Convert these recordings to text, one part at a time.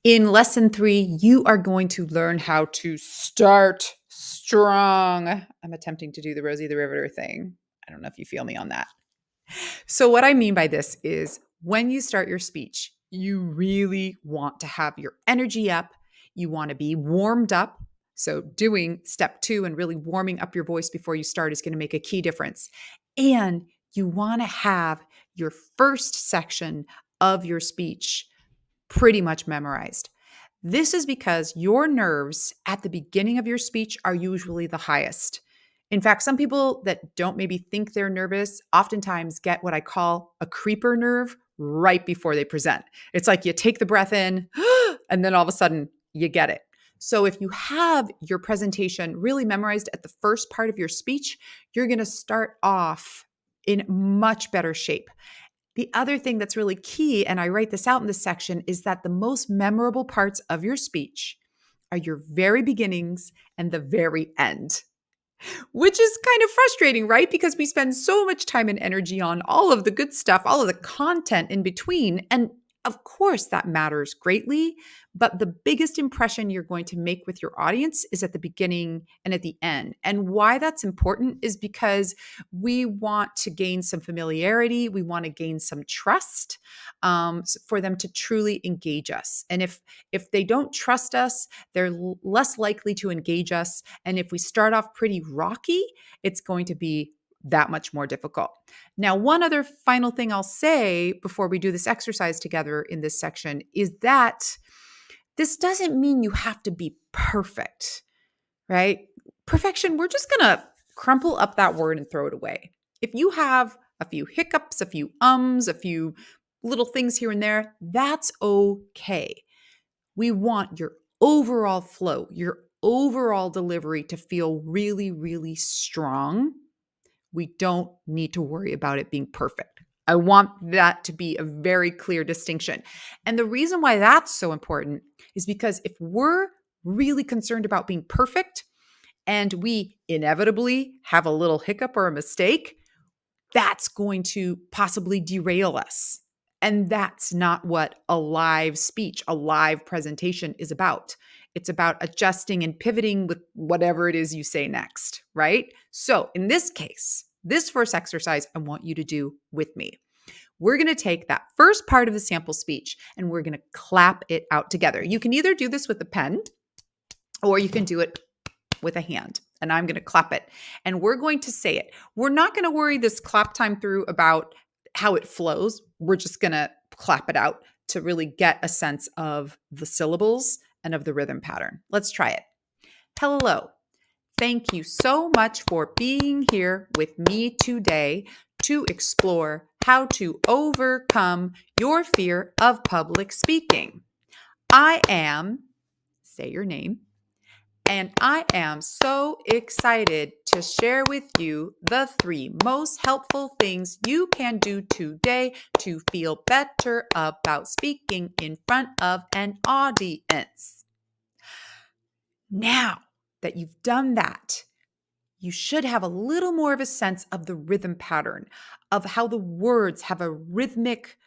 In lesson 3, you are going to learn how to start strong. I'm attempting to do the Rosie the Riveter thing. I don't know if you feel me on that. So, what I mean by this is when you start your speech, you really want to have your energy up. You want to be warmed up. So, doing step 2 and really warming up your voice before you start is going to make a key difference. And you want to have your first section of your speech pretty much memorized. This is because your nerves at the beginning of your speech are usually the highest. In fact, some people that don't maybe think they're nervous oftentimes get what I call a creeper nerve right before they present. It's like you take the breath in and then all of a sudden you get it. So if you have your presentation really memorized at the first part of your speech, you're going to start off in much better shape. The other thing that's really key, and I write this out in this section, is that the most memorable parts of your speech are your very beginnings and the very end, which is kind of frustrating, right? Because we spend so much time and energy on all of the good stuff, all of the content in between. And of course, that matters greatly. But the biggest impression you're going to make with your audience is at the beginning and at the end. And why that's important is because we want to gain some familiarity. We want to gain some trust for them to truly engage us. And if they don't trust us, they're less likely to engage us. And if we start off pretty rocky, it's going to be that much more difficult. Now, one other final thing I'll say before we do this exercise together in this section is that this doesn't mean you have to be perfect, right? Perfection, we're just going to crumple up that word and throw it away. If you have a few hiccups, a few ums, a few little things here and there, that's okay. We want your overall flow, your overall delivery to feel really, really strong. We don't need to worry about it being perfect. I want that to be a very clear distinction. And the reason why that's so important is because if we're really concerned about being perfect and we inevitably have a little hiccup or a mistake, that's going to possibly derail us. And that's not what a live speech, a live presentation is about. It's about adjusting and pivoting with whatever it is you say next, right? So in this case, this first exercise I want you to do with me. We're going to take that first part of the sample speech and we're going to clap it out together. You can either do this with a pen or you can do it with a hand. And I'm going to clap it. And we're going to say it. We're not going to worry this clap time through about how it flows. We're just going to clap it out to really get a sense of the syllables and of the rhythm pattern. Let's try it. Hello. Thank you so much for being here with me today to explore how to overcome your fear of public speaking. I am, say your name, and I am so excited to share with you the 3 most helpful things you can do today to feel better about speaking in front of an audience. Now that you've done that, you should have a little more of a sense of the rhythm pattern, of how the words have a rhythmic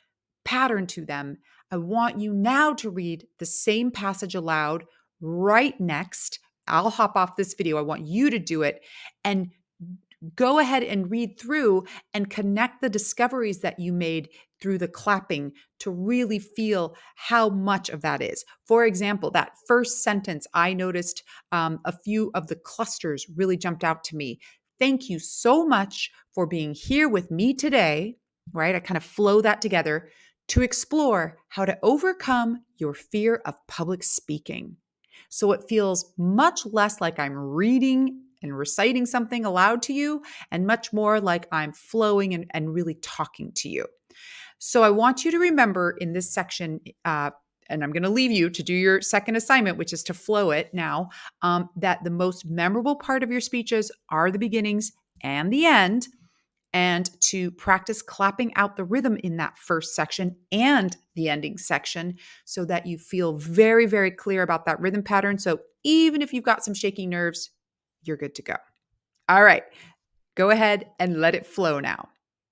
pattern to them. I want you now to read the same passage aloud right next. I'll hop off this video. I want you to do it and go ahead and read through and connect the discoveries that you made through the clapping to really feel how much of that is. For example, that first sentence, I noticed a few of the clusters really jumped out to me. Thank you so much for being here with me today, right? I kind of flow that together to explore how to overcome your fear of public speaking. So it feels much less like I'm reading and reciting something aloud to you and much more like I'm flowing and really talking to you. So I want you to remember in this section, and I'm going to leave you to do your second assignment, which is to flow it now, that the most memorable part of your speeches are the beginnings and the end, and to practice clapping out the rhythm in that first section and the ending section so that you feel very, very clear about that rhythm pattern. So even if you've got some shaky nerves, you're good to go. All right, go ahead and let it flow now.